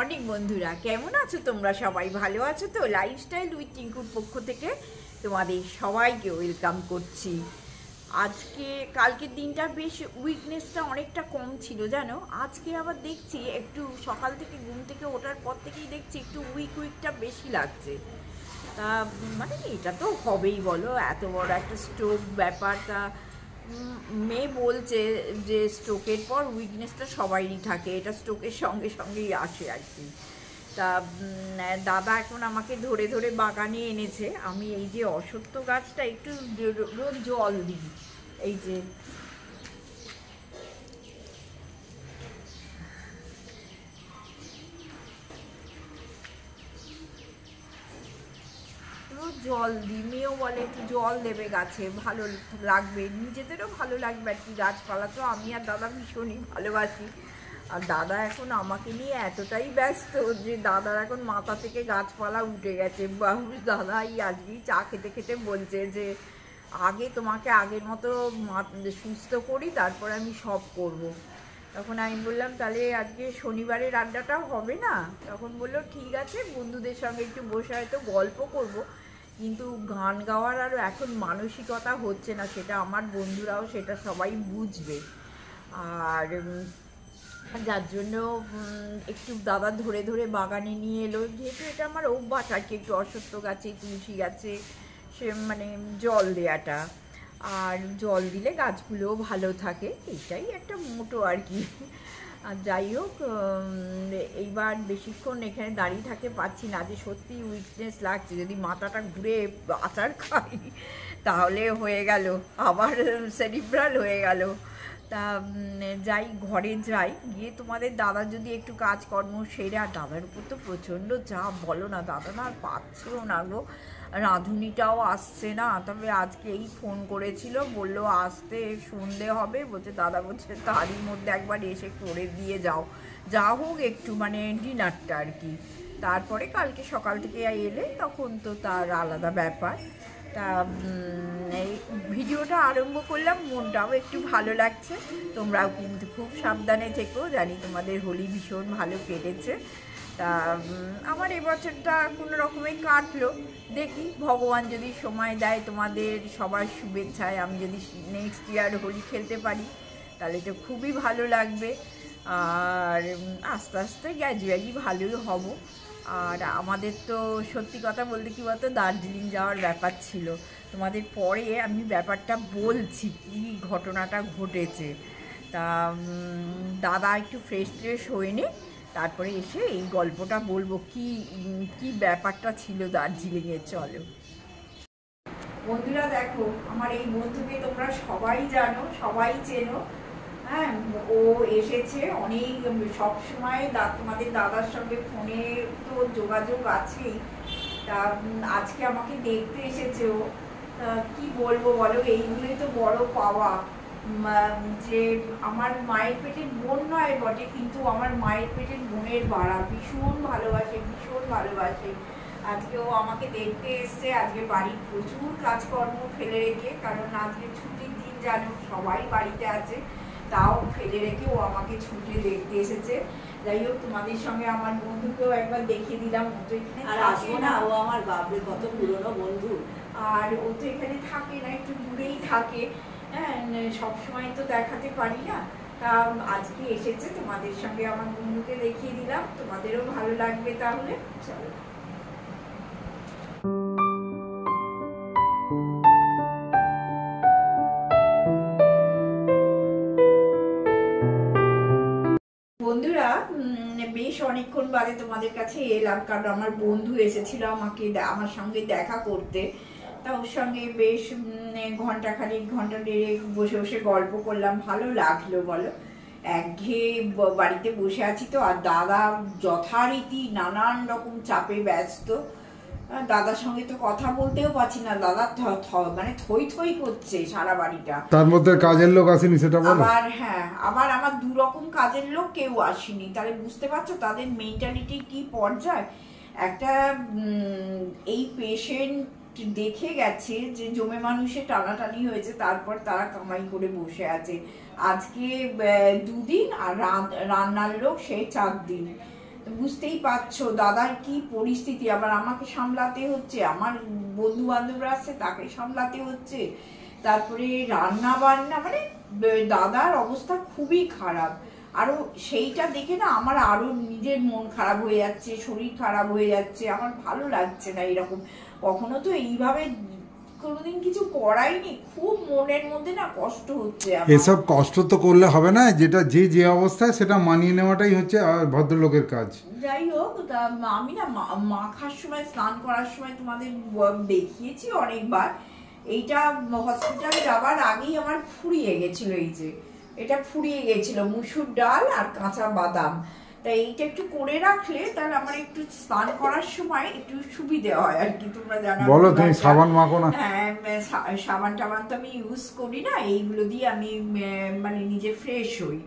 Morning বন্ধুরা, কেমন আছো তোমরা? সবাই ভালো আছো তো? লাইফস্টাইল উইথ টিঙ্কুর পক্ষ থেকে তোমাদের সবাইকে ওয়েলকাম করছি। আজকে কালকের দিনটা বেশ উইকনেসটা অনেকটা কম ছিল জানো। আজকে আবার দেখছি একটু সকাল থেকে ঘুম থেকে ওঠার পর থেকেই দেখছি একটু উইকটা বেশি লাগছে। তা মানে এটা তো হবেই বলো, এত বড় একটা স্ট্রোক ব্যাপারটা। মেয়ে বলছে যে স্ট্রোকের পর উইকনেসটা সবারই থাকে, এটা স্ট্রোকের সঙ্গে সঙ্গেই আসে আর কি। তা দাদা এখন আমাকে ধরে ধরে বাগানে এনেছে। আমি এই যে অশ্বত্থ গাছটা একটু রোজ জল দিই, এই যে জল দিই। মেয়েও বলে একটু জল দেবে গাছে, ভালো লাগবে, নিজেদেরও ভালো লাগবে আর কি। গাছপালা তো আমি আর দাদা ভীষণই ভালোবাসি। আর দাদা এখন আমাকে নিয়ে এতটাই ব্যস্ত যে দাদার এখন মাথা থেকে গাছপালা উঠে গেছে। দাদা এই আজকেই চা খেতে খেতে বলছে যে আগে তোমাকে আগের মতো সুস্থ করি, তারপর আমি সব করব। তখন আমি বললাম তাহলে আজকে শনিবারের আড্ডাটাও হবে না? তখন বললো ঠিক আছে, বন্ধুদের সঙ্গে একটু বসে হয়তো গল্প করব, কিন্তু গান গাওয়ার আর এখন মানসিকতা হচ্ছে না। সেটা আমার বন্ধুরাও সেটা সবাই বুঝবে। আর যার জন্য একটু দাদা ধরে ধরে বাগানে নিয়ে এলো, যেহেতু এটা আমার অভ্যাস আর কি, একটু অশ্বত্থ গাছে তুলসী গাছে সে মানে জল দেওয়াটা। আর জল দিলে গাছগুলোও ভালো থাকে, এটাই একটা মোটো আর কি। আর যাই হোক, এইবার বেশিক্ষণ এখানে দাঁড়িয়ে থাকতে পারছি না, যে সত্যি উইকনেস লাগছে। যদি মাথাটা ঘুরে আচার খাই তাহলে হয়ে গেল, আবার সেরিব্রাল হয়ে গেল। তা যাই, ঘরে যাই, গিয়ে তোমাদের দাদা যদি একটু কাজকর্ম সেরে, আর দাদার উপর তো প্রচণ্ড চাপ, বলো না, দাদা না আর পাচ্ছেও না গো, রাঁধুনিটাও আসছে না। তবে আজকে এই ফোন করেছিল, বললো আসতে সন্ধে হবে, বলছে দাদা বলছে তারই মধ্যে একবার এসে করে দিয়ে যাও, যা হোক একটু মানে ডিনারটা আর কি। তারপরে কালকে সকাল থেকে এলে তখন তো তার আলাদা ব্যাপার। তা এই ভিডিওটা আরম্ভ করলাম, মনটাও একটু ভালো লাগছে। তোমরাও কিন্তু খুব সাবধানে থেকো, জানি তোমাদের হোলি ভীষণ ভালো কেটেছে। তা আমার এবছরটা কোনো রকমে কাটলো, দেখি ভগবান যদি সময় দেয়, তোমাদের সবার শুভেচ্ছায় আমি যদি নেক্সট ইয়ার হোলি খেলতে পারি তাহলে তো খুবই ভালো লাগবে। আর আস্তে আস্তে গ্র্যাজুয়ালি ভালোই হব। আর আমাদের তো সত্যি কথা বলতে কী বলতো, দার্জিলিং যাওয়ার ব্যাপার ছিল। তোমাদের পরে আমি ব্যাপারটা বলছি কি ঘটনাটা ঘটেছে। তা দাদা একটু ফ্রেশ হয়ে নে, তারপরে এসে এই গল্পটা বলবো কি কি ব্যাপারটা ছিল দার্জিলিংয়ে। চলো বন্ধুরা, দেখো আমার এই বন্ধুকে তোমরা সবাই জানো, সবাই চেনো। হ্যাঁ, ও এসেছে অনেক, সবসময় তোমাদের দাদার সঙ্গে ফোনে তো যোগাযোগ আছেই। তা আজকে আমাকে দেখতে এসেছে ও। কি বলবো বলো, এইগুলোই তো বড় পাওয়া। যে আমার মায়ের পেটের বোন নয় বটে, কিন্তু আমার মায়ের পেটের বোনের বাড়া, ভীষণ ভালোবাসে, ভীষণ ভালোবাসে। আজকে ও আমাকে দেখতে এসছে, আজকে বাড়ির প্রচুর কাজকর্ম ফেলে রেখে, কারণ আজকে ছুটির দিন জানো, সবাই বাড়িতে আছে, তাও ফেলে রেখে ও আমাকে ছুটি দেখতে এসেছে। যাই হোক, তোমাদের সঙ্গে আমার বন্ধুকেও একবার দেখিয়ে দিলাম। ও তো এখানে আর আসবো না, ও আমার বাপরে কত পুরনো বন্ধু। আর ও তো এখানে থাকে না, একটু দূরেই থাকে। হ্যাঁ, সবসময় তো দেখাতে পারি না। তা আজকে এসেছে, তোমাদের সঙ্গে আমার বন্ধুকে দেখিয়ে দিলাম, তোমাদেরও ভালো লাগবে। তাহলে চলো। বন্ধুরা, বেশ অনেকক্ষণ বাদে তোমাদের কাছে এলাম, কারণ আমার বন্ধু এসেছিল আমার সঙ্গে দেখা করতে। তা ওর সঙ্গে বেশ ঘন্টাখানিক ঘন্টা দেড়েক বসে বসে গল্প করলাম, ভালো লাগলো বলো। একঘেয়ে বাড়িতে বসে আছি তো, আর দাদা যথারীতি নানান রকম চাপে ব্যস্ত। দাদার সঙ্গে তো কথা বলতেও পারছি না, দাদা মানে থই থই করছে সারা বাড়িটা। তার মধ্যে কাজের লোক আসেনি সেটা বলো। আবার হ্যাঁ, আবার আমার দু রকম কাজের লোক কেউ আসেনি, তাহলে বুঝতে পারছো তাদের মেন্টালিটি কি পর্যায়। একটা এই পেশেন্ট দেখে গেছে যে জমে মানুষে টানাটানি হয়েছে, তারপর তারা কামাই করে বসে আছে। আজকে 2 দিন, আর রান্নার লোক সেই 4 দিন। তো বুঝতেই পারছো দাদার কি পরিস্থিতি, আবার আমাকে সামলাতে হচ্ছে, আমার বন্ধু বান্ধবরা আছে তাকে সামলাতে হচ্ছে, তারপরে রান্না বান্না, মানে দাদার অবস্থা খুবই খারাপ। আরো সেইটা দেখে না আমার আরো নিজের মন খারাপ হয়ে যাচ্ছে, শরীর খারাপ হয়ে যাচ্ছে, আমার ভালো লাগছে না এরকম। কখনো তো এইভাবে কোনোদিন কিছু করাইনি, খুব মনের মধ্যে না কষ্ট হচ্ছে আমার। এসব কষ্ট তো করলে হবে না, যেটা যে অবস্থায় সেটা মানিয়ে নেওয়াটাই হচ্ছে ভদ্রলোকের কাজ। যাই হোক, তা আমি না মাখার সময়, স্নান করার সময় তোমাদের দেখিয়েছি অনেকবার, এইটা হসপিটাল যাওয়ার আগেই আমার ফুরিয়ে গেছিল। এই যে এটা ফুরিয়ে গেছিল, মুসুর ডাল আর কাঁচা বাদাম, তাই এইটা একটু করে রাখলে তাহলে আমার একটু স্নান করার সময় একটু সুবিধে হয় আর কি। তোমরা জানো, বলো তুমি সাবান মাখো না? হ্যাঁ, সাবান টাবান তো আমি ইউজ করি না, এইগুলো দিয়ে আমি মানে নিজে ফ্রেশ হই।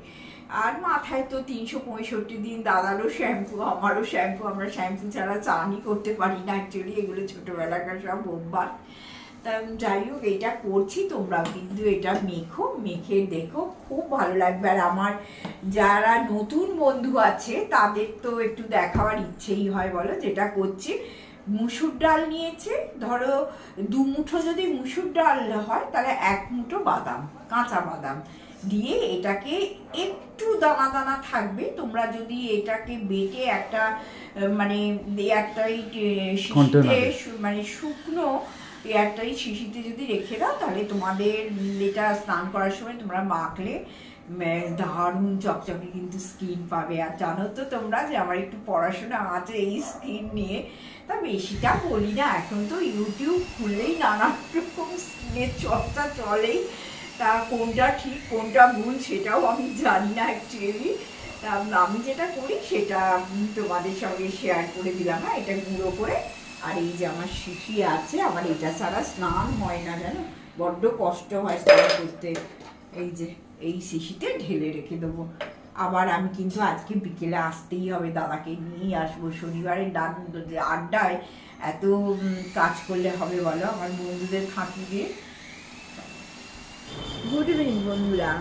আর মাথায় তো 365 দিন দাদারও শ্যাম্পু, আমারও শ্যাম্পু, আমরা শ্যাম্পু ছাড়া চানই করতে পারি না অ্যাকচুয়ালি, এগুলো ছোটবেলাকার সব অভ্যাস। তা যাই হোক, এইটা করছি, তোমরা কিন্তু এটা মেখে দেখো, খুব ভালো লাগবে। আর আমার যারা নতুন বন্ধু আছে তাদের তো একটু দেখাবার ইচ্ছেই হয়, বলো, যেটা করছি। মুসুর ডাল নিয়েছে, ধরো 2 মুঠো যদি মুসুর ডাল হয় তাহলে 1 মুঠো বাদাম, কাঁচা বাদাম দিয়ে এটাকে একটু দানা দানা থাকবে। তোমরা যদি এটাকে বেটে একটা মানে একটা শিশিতে, মানে শুকনো এয়ারটাই শিশিতে যদি রেখে দাও, তাহলে তোমাদের এটা স্নান করার সময় তোমরা মাখলে দারুণ চকচকে কিন্তু স্কিন পাবে। আর জানো তো তোমরা যে আমার একটু পড়াশোনা আছে এই স্কিন নিয়ে, তা বেশিটা বলি না, এখন তো ইউটিউব খুললেই নানা রকম স্কিনের চর্চা চলেই, তা কোনটা ঠিক কোনটা ভুল সেটাও আমি জানি না অ্যাকচুয়ালি। তা আমি যেটা করি সেটা তোমাদের সঙ্গে শেয়ার করে দিলাম। হ্যাঁ, এটা গুঁড়ো করে। আর এই যে আমার শিশি আছে, আমার এটা ছাড়া স্নান হয় না, জানো, বড্ড কষ্ট হয় স্নান করতে। এই যে এই শিশিতে ঢেলে রেখে দেবো। আবার আমি কিন্তু আজকে বিকেলে আসতেই হবে, দাদাকে নিয়েই আসবো। শনিবারের আড্ডায় এত কাজ করলে হবে বলো, আমার বন্ধুদের ফাঁকি দিয়ে। গুড ইভিনিং বন্ধুরা,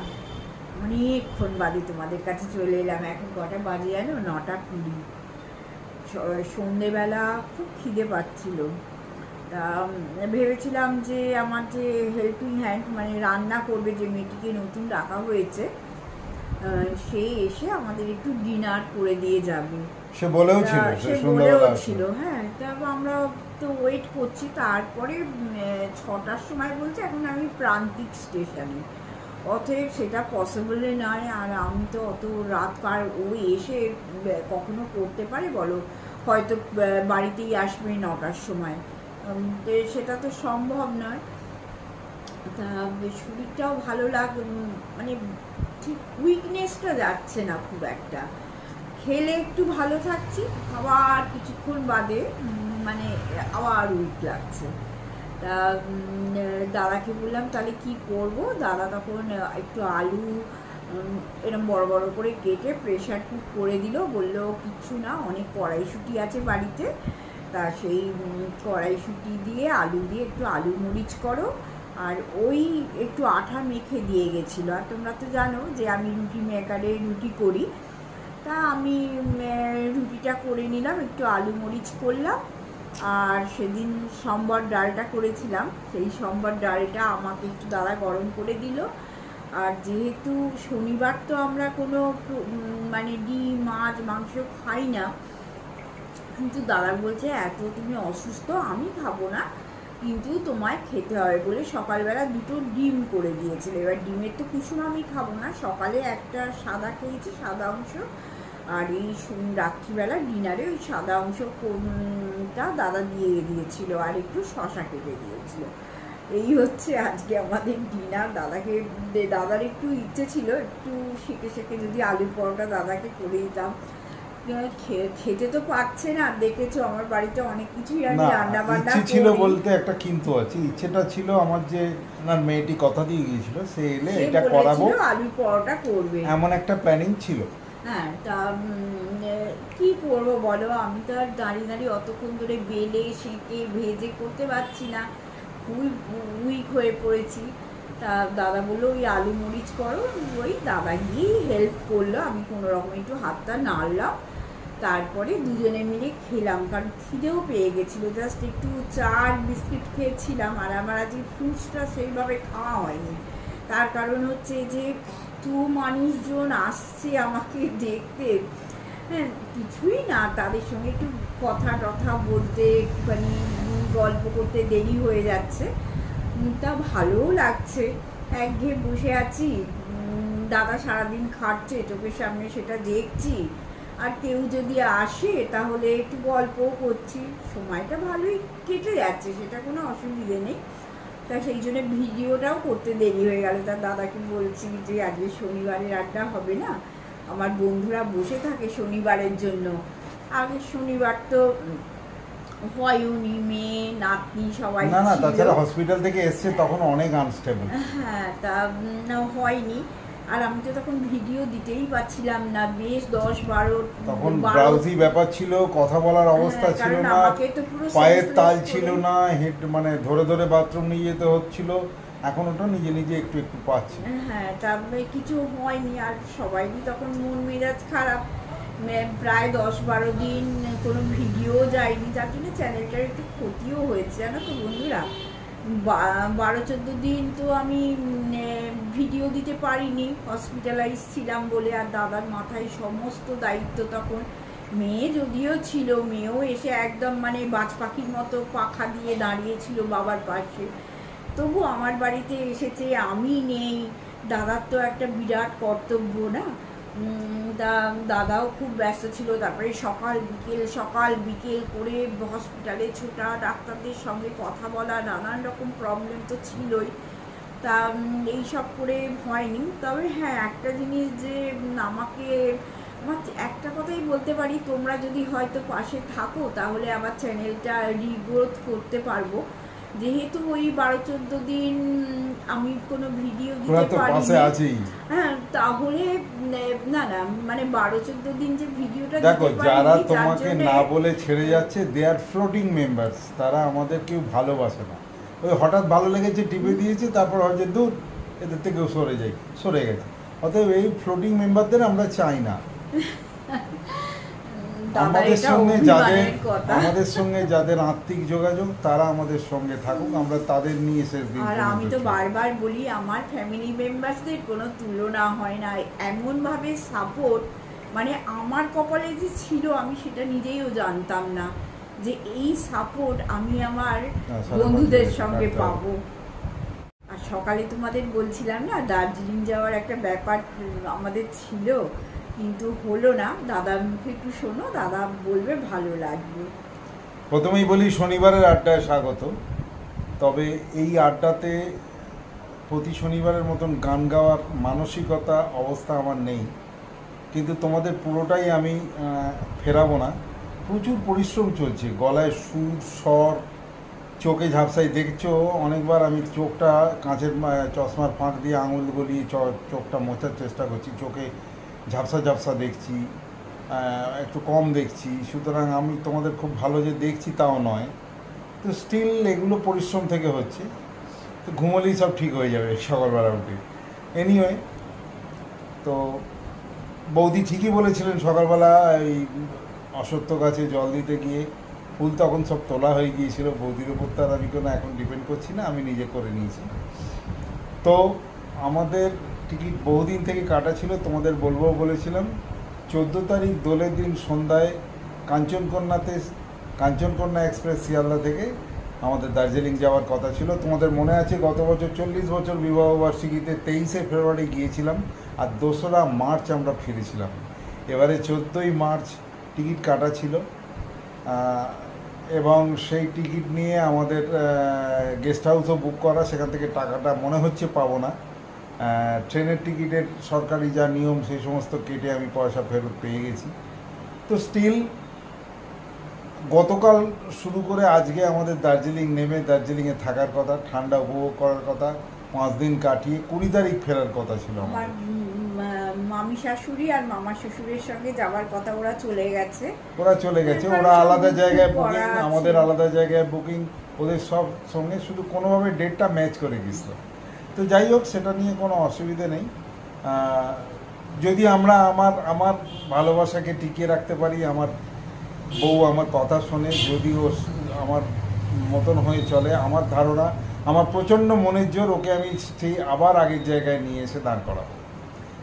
অনেকক্ষণ বাদে তোমাদের কাছে চলে এলাম। এখন কটা বাজে জানো? 9:20। সন্ধেবেলা খুব খিদে পাচ্ছিল, তা ভেবেছিলাম যে আমার যে হেল্পিং হ্যান্ড, মানে রান্না করবে যে মেয়েটিকে নতুন রাখা হয়েছে, সে এসে আমাদের একটু ডিনার করে দিয়ে যাবে। সে বলেও ছিল। হ্যাঁ, তা আমরা তো ওয়েট করছি। তারপরে 6টার সময় বলছে, এখন আমি প্রান্তিক স্টেশনে, অতএব সেটা পসিবলই নয়। আর আমি তো অত রাত ও এসে কখনো করতে পারে বলো? হয়তো বাড়িতেই আসবে 9টার সময়, সেটা তো সম্ভব নয়। তা শরীরটাও ভালো মানে ঠিক উইকনেসটা যাচ্ছে না খুব একটা, খেলে একটু ভালো থাকছি, আবার কিছুক্ষণ বাদে মানে আবার উইক লাগছে। তা দাদাকে বললাম তাহলে কি করব। দাদা তখন একটু আলু এরকম বড় বড় করে কেটে প্রেশার কুক করে দিল, বললো কিচ্ছু না, অনেক কড়াইশুঁটি আছে বাড়িতে, তা সেই কড়াইশুঁটি দিয়ে আলু দিয়ে একটু আলু মরিচ করো, আর ওই একটু আঠা মেখে দিয়ে গেছিলো। আর তোমরা তো জানো যে আমি রুটি মেকারে রুটি করি, তা আমি রুটিটা করে নিলাম, একটু আলু মরিচ করলাম। আর সেদিন সম্বর ডালটা করেছিলাম, সেই সম্বর ডালটা আমাকে একটু দাদা গরম করে দিল। আর যেহেতু শনিবার তো আমরা কোনো মানে ডিম মাছ মাংস খাই না, কিন্তু দাদা বলছে এত তুমি অসুস্থ, আমি খাবো না, কিন্তু তোমায় খেতে হবে বলে সকালবেলা 2টো ডিম করে দিয়েছিল। এবার ডিমের তো কুসুম আমি খাবো না, সকালে একটা সাদা খেয়েছি, সাদা অংশ, আর এই রাত্রিবেলা ডিনারে ওই সাদা অংশটা দাদা দিয়ে দিয়েছিল, আর একটু শশা কেটে দিয়েছিল। এই হচ্ছে আজকে আমাদের ডিনার। দাদার একটু ইচ্ছে ছিল একটু শেখে যদি আলুর পরোটা দাদাকে করে দিতাম, খেতে তো পারছে না। দেখেছো আমার বাড়িতে অনেক কিছুই আমি রান্না বান্না ছিল বলতে একটা কিন্তু আছে, ইচ্ছেটা ছিল আমার যে না মেয়েটি কথা দিয়ে গিয়েছিল, সে এলে এটা করাবো, আলুর পরোটা করবে, এমন একটা প্ল্যানিং ছিল। হ্যাঁ, তা কি করবো বলো, আমি তো আর দাঁড়িয়ে অতক্ষণ ধরে বেলে সেঁকে ভেজে করতে পারছি না, খুবই উইক হয়ে পড়েছি। তা দাদা বললো ওই আলু মরিচ করো, ওই দাদা গিয়েই হেল্প করলো, আমি কোনো রকম একটু হাতটা নাড়লাম, তারপরে দুজনে মিলে খেলাম, কারণ খিদেও পেয়ে গেছিলো। জাস্ট একটু চা আর বিস্কিট খেয়েছিলাম, আর আমার আজকে ফ্রুটসটা সেইভাবে খাওয়া হয়নি। তার কারণ হচ্ছে যে তো মানুষজন আসছে আমাকে দেখতে, হ্যাঁ কিছুই না, তাদের সঙ্গে একটু কথা টথা বলতে, একটুখানি গল্প করতে দেরি হয়ে যাচ্ছে, তা ভালোও লাগছে। একঘেয়ে বসে আছি, দাদা সারাদিন খাটছে চোখের সামনে, সেটা দেখছি, আর কেউ যদি আসে তাহলে একটু গল্পও করছি, সময়টা ভালোই কেটে যাচ্ছে, সেটা কোনো অসুবিধে নেই। তা সেই জন্য ভিডিওটাও করতে দেরি হয়ে গেল। তার দাদাকে বলছি যে আজকে শনিবারের আড্ডা হবে না, আমার বন্ধুরা বসে থাকে শনিবারের জন্য। আগে শনিবার তো হয়নি, মেয়ে নাতনি সবাই না না, ছিল। তাছাড়া হসপিটাল থেকে এসছে তখন অনেক আনস্টেবল। হ্যাঁ, তা হয়নি, আর আমি তো তখন ভিডিও দিতেই পারছিলাম না, বেশ 10-12 তখন ব্রাউজি ব্যাপার ছিল, কথা বলার অবস্থা ছিল না, পায়ের তাল ছিল না, হেড মানে ধরে ধরে বাথরুম নিয়ে যেতে হচ্ছিল। এখন ওটা নিজে নিজে একটু একটু পাচ্ছে। হ্যাঁ, তারপরে কিছু হয়নি, আর সবাইই তখন মন মেজাজ খারাপ, প্রায় 10-12 দিন কোনো ভিডিও যায়নি, যার জন্য চ্যানেলটার একটু ক্ষতিও হয়েছে জানো তো বন্ধুরা। 12-14 দিন তো আমি ভিডিও দিতে পারিনি, হসপিটালাইজ ছিলাম বলে, আর দাদার মাথায় সমস্ত দায়িত্ব তখন। মেয়ে যদিও ছিল, মেয়েও এসে একদম মানে বাজ পাখির মতো পাখা দিয়ে দাঁড়িয়েছিল বাবার পাশে, তবু আমার বাড়িতে এসেছে, আমি নেই, দাদার তো একটা বিরাট কর্তব্য না। দাদাও খুব ব্যস্ত ছিল, তারপরে সকাল বিকেল করে হসপিটালে ছোটা, ডাক্তারদের সঙ্গে কথা বলা, নানান রকম প্রবলেম তো ছিলই। তা এইসব করে হয়নি। তবে হ্যাঁ, একটা জিনিস যে আমার একটা কথাই বলতে পারি, তোমরা যদি হয়তো পাশে থাকো তাহলে আমার চ্যানেলটা রিগ্রোথ করতে পারবো। যেহেতু ওই 12-14 দিন আমি কোনো ভিডিও দিতে পারিনি, হ্যাঁ, তাহলে না মানে 12-14 দিন যে ভিডিওটা দেখো, দিতে যারা পারিনি, তোমাকে না বলে ছেড়ে যাচ্ছে, দে আর ফ্লোটিং মেম্বার্স, তারা আমাদের কেউ ভালোবাসে না। ওই হঠাৎ ভালো লেগেছে টিপে দিয়েছে, তারপর হচ্ছে দূর, এদের থেকেও সরে গেছে। অতএব এই ফ্লোটিং মেম্বারদের আমরা চাই না। আমাদের সঙ্গে যাদের আত্মিক যোগাযোগ, তারা আমাদের সঙ্গে থাকুক, আমরা তাদের নিয়ে শেষ দিন। আর আমি তো বারবার বলি, আমার ফ্যামিলি মেম্বারসদের কোনো তুলনা হয় না, এমন ভাবে সাপোর্ট, মানে আমার কপালে যে ছিল আমি সেটা নিজেও জানতাম না, যে এই সাপোর্ট আমি আমার বন্ধুদের সঙ্গে পাবো। আর সকালে তোমাদের বলছিলাম না, দার্জিলিং যাওয়ার একটা ব্যাপার আমাদের ছিল, কিন্তু হলো না। দাদার মুখে একটু শোনো, দাদা বলবে ভালো লাগবে। প্রথমেই বলি, শনিবারের আড্ডায় স্বাগত। তবে এই আড্ডাতে প্রতি শনিবারের মতন গান গাওয়ার মানসিকতা অবস্থা আমার নেই, কিন্তু তোমাদের পুরোটাই আমি ফেরাবো না। প্রচুর পরিশ্রম চলছে, গলায় সুর স্বর, চোখে ঝাপসাই। দেখছো অনেকবার আমি চোখটা কাঁচের চশমার ফাঁক দিয়ে আঙুল গলিয়ে চোখটা মোছার চেষ্টা করছি, চোখে ঝাপসা দেখছি, একটু কম দেখছি। সুতরাং আমি তোমাদের খুব ভালো যে দেখছি তাও নয়, তো স্টিল এগুলো পরিশ্রম থেকে হচ্ছে। তো ঘুমোলেই সব ঠিক হয়ে যাবে সকালবেলা উঠে। এনিওয়ে, তো বৌদি ঠিকই বলেছিলেন, সকালবেলা এই অশ্বত্থ গাছে জল দিতে গিয়ে ফুল তখন সব তোলা হয়ে গিয়েছিল। বৌদির ওপর তার আমি কোনো এখন ডিপেন্ড করছি না, আমি নিজে করে নিয়েছি। তো আমাদের টিকিট বহুদিন থেকে কাটা ছিল, তোমাদের বলবো বলেছিলাম। 14 তারিখ দোলের দিন সন্ধ্যায় কাঞ্চনকন্যা এক্সপ্রেস শিয়ালদা থেকে আমাদের দার্জিলিং যাওয়ার কথা ছিল। তোমাদের মনে আছে, গত বছর 40 বছর বিবাহবার্ষিকীতে 23শে ফেব্রুয়ারি গিয়েছিলাম, আর 2রা মার্চ আমরা ফিরেছিলাম। এবারে 14ই মার্চ টিকিট কাটা ছিল, এবং সেই টিকিট নিয়ে আমাদের গেস্ট হাউসও বুক করা, সেখান থেকে টাকাটা মনে হচ্ছে পাবো না। ট্রেনের টিকিটের সরকারি যা নিয়ম সেই সমস্ত কেটে আমি পয়সা ফেরত পেয়ে গেছি। তো স্টিল গতকাল শুরু করে আজকে আমাদের দার্জিলিং নেমে দার্জিলিংয়ে থাকার কথা, ঠান্ডা উপভোগ করার কথা, 5 দিন কাটিয়ে 20 তারিখ ফেরার কথা ছিল আমার। মামি শাশুড়ি আর মামা শ্বশুরের সঙ্গে যাওয়ার কথা, ওরা চলে গেছে। ওরা আলাদা জায়গায় বুকিং, আমাদের আলাদা জায়গায় বুকিং, ওদের সব সঙ্গে শুধু কোনোভাবে ডেটটা ম্যাচ করে গেছিল। তো যাই হোক, সেটা নিয়ে কোনো অসুবিধে নেই। যদি আমরা আমার আমার ভালোবাসাকে টিকিয়ে রাখতে পারি, আমার বউ আমার কথা শোনে, যদি ও আমার মতন হয়ে চলে, আমার ধারণা, আমার প্রচণ্ড মনের জোর, ওকে আমি সেই আবার আগের জায়গায় নিয়ে এসে দাঁড় করাবো।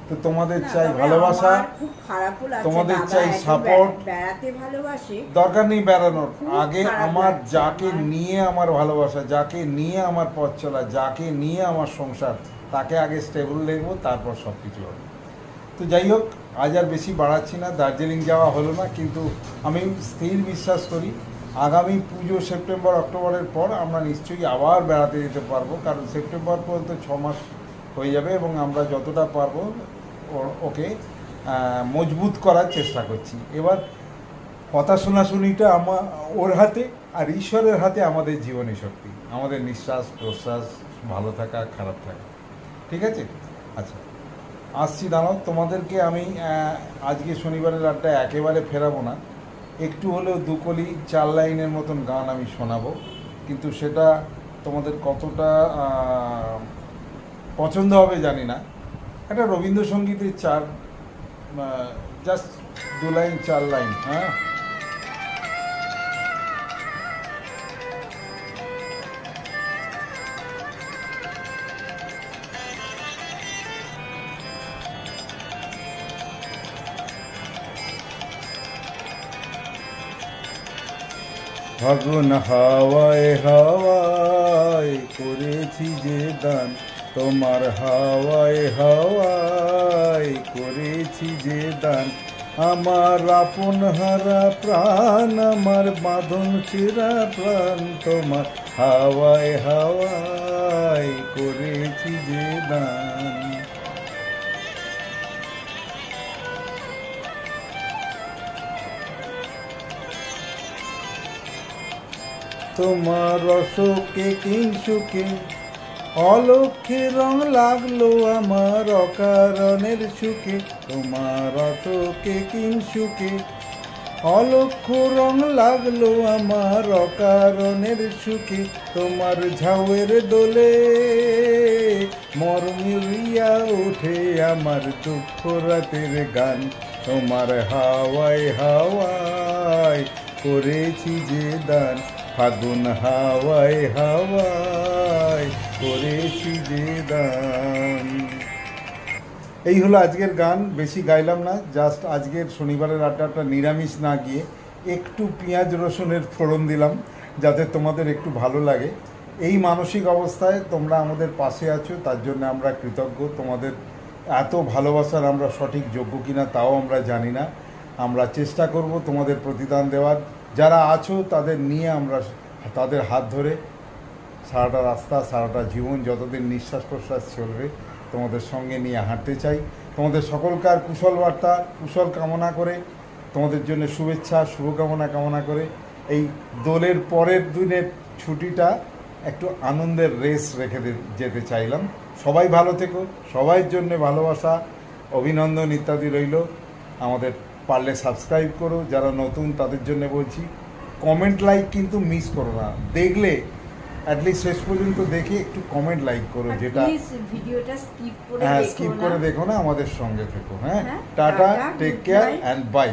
তো তোমাদের না, চাই তবে ভালোবাসা, আমার খুব খারাপও লাগছে, তোমাদের দাদা চাই এত support। বেড়াতে ভালোবাসে। দরকার নেই বেড়ানোর, খুব আগে খারাপ আমার লাগছে যাকে আমার। নিয়ে আমার ভালোবাসা, যাকে নিয়ে আমার পথ চলা, যাকে নিয়ে আমার সংসার, তাকে আগে স্টেবল দেখবো, তারপর সব কিছু হবে। তো যাই হোক, আজ আর বেশি বাড়াচ্ছি না, দার্জিলিং যাওয়া হলো না, কিন্তু আমি স্থির বিশ্বাস করি আগামী পুজো সেপ্টেম্বর অক্টোবরের পর আমরা নিশ্চয়ই আবার বেড়াতে যেতে পারবো, কারণ সেপ্টেম্বর পর্যন্ত 6 মাস হয়ে যাবে এবং আমরা যতটা পারবো ওকে মজবুত করার চেষ্টা করছি। এবার কথা শোনাশুনিটা ওর হাতে, আর ঈশ্বরের হাতে আমাদের জীবনী শক্তি, আমাদের নিঃশ্বাস প্রশ্বাস, ভালো থাকা খারাপ থাকা। ঠিক আছে? আচ্ছা, আসছি, দাঁড়াও, তোমাদেরকে আমি আজকে শনিবারের আড্ডা একেবারে ফেরাবো না, একটু হলেও 2 কলি 4 লাইনের মতন গান আমি শোনাবো, কিন্তু সেটা তোমাদের কতটা পছন্দ হবে জানি না। একটা রবীন্দ্রসঙ্গীতের জাস্ট 2 লাইন 4 লাইন। হ্যাঁ, ফাগুন হাওয়ায় হাওয়ায় করেছি যে দান, তোমার হাওয়ায় হাওয়ায় করেছি যে দান, আমার আপন হারা প্রাণ, আমার বাঁধন ছেঁড়া প্রাণ, তোমার হাওয়ায় হাওয়ায় করেছি যে দান। তোমার অশোকে কিংসুকে অলক্ষে রং লাগলো আমার অকারণের সুখে, তোমার অশোকে কিংসুকে অলক্ষ রং লাগলো আমার অকারণের সুখে, তোমার ঝাউয়ের দোলে মরমিয়া ওঠে আমার দুঃখ রাতের গান, তোমার হাওয়ায় হাওয়ায় করেছি যে দান, ফাগুন হাওয়ায় হাওয়ায় করেছি যে দান। এই হলো আজকের গান, বেশি গাইলাম না, জাস্ট আজকের শনিবারের আড্ডাটা নিরামিষ না গিয়ে একটু পেঁয়াজ রসুনের ফোড়ন দিলাম, যাতে তোমাদের একটু ভালো লাগে। এই মানসিক অবস্থায় তোমরা আমাদের পাশে আছো, তার জন্য আমরা কৃতজ্ঞ। তোমাদের এত ভালোবাসার আমরা সঠিক যোগ্য কিনা তাও আমরা জানি না, আমরা চেষ্টা করব তোমাদের প্রতিদান দেওয়ার। যারা আছো তাদের নিয়ে আমরা তাদের হাত ধরে সারাটা রাস্তা, সারাটা জীবন, যতদিন নিঃশ্বাস প্রশ্বাস চলবে, তোমাদের সঙ্গে নিয়ে হাঁটতে চাই। তোমাদের সকলকার কুশল বার্তা, কুশল কামনা করে, তোমাদের জন্য শুভেচ্ছা শুভকামনা কামনা করে এই দোলের পরের দিনের ছুটিটা একটু আনন্দের রেস রেখে যেতে চাইলাম। সবাই ভালো থেকো, সবাইয়ের জন্য ভালোবাসা, অভিনন্দন ইত্যাদি রইল। আমাদের পারলে সাবস্ক্রাইব করো, যারা নতুন তাদের জন্য বলছি। কমেন্ট লাইক কিন্তু মিস করো না, দেখলে অ্যাটলিস্ট শেষ পর্যন্ত দেখে একটু কমেন্ট লাইক করো, যেটা ভিডিওটা স্কিপ করে হ্যাঁ স্কিপ করে দেখো না, আমাদের সঙ্গে থেকো। হ্যাঁ, হ্যাঁ, tata, tata, take good care night. And by.